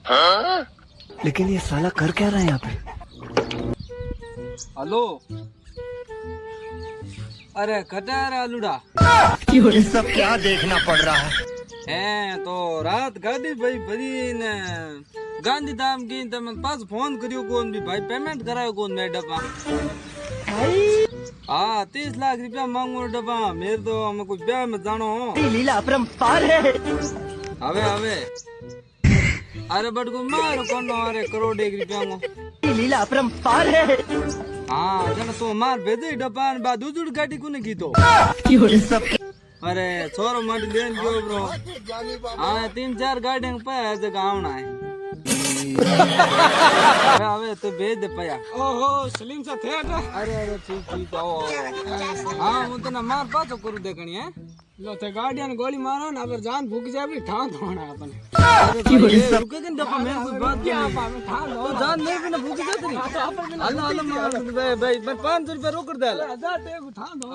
लेकिन ये साला कर क्या रहा है यहाँ पे? हेलो, अरे कटा रे आलूड़ा ये सब क्या देखना पड़ रहा है? तो रात गाड़ी भाई भरी ने गांधी धाम की तमे पास फोन करियो कोन भी भाई पेमेंट करायो कोन मैं डब्बा हाँ 30 लाख रुपया मांगो डब्बा मेरे तो मैं कुछ ब्याह में जानो लीला अपरंपार है। हवे हवे अरे बट को मारो कोन अरे करोड़ 1 रुपया को लीला अपरंपार है। हाँ जन तो मार भेजे डब्बा ने बाद दूसरी गाड़ी कोने की तो ये सब अरे छोरो मत लेन जो ब्रो हाँ 3-4 गाड़ियां पे है जगह आवना है अबे तो भेज दे पया ओहो सलीम सा थे अरे ठीक ठीक आओ हाँ मैं तो ना मार पाछो करू देखनी है लो ते गाड़ियां ने गोली मारो ना अगर जान भूख जाए भी ठान होना अपन रुके दिन डब्बा मैं कोई बात नहीं ठान तो जान नहीं भी ना भूख जाए तेरी हाल हाल मार भाई 500 रुपया रोक दे 1000 ठान दो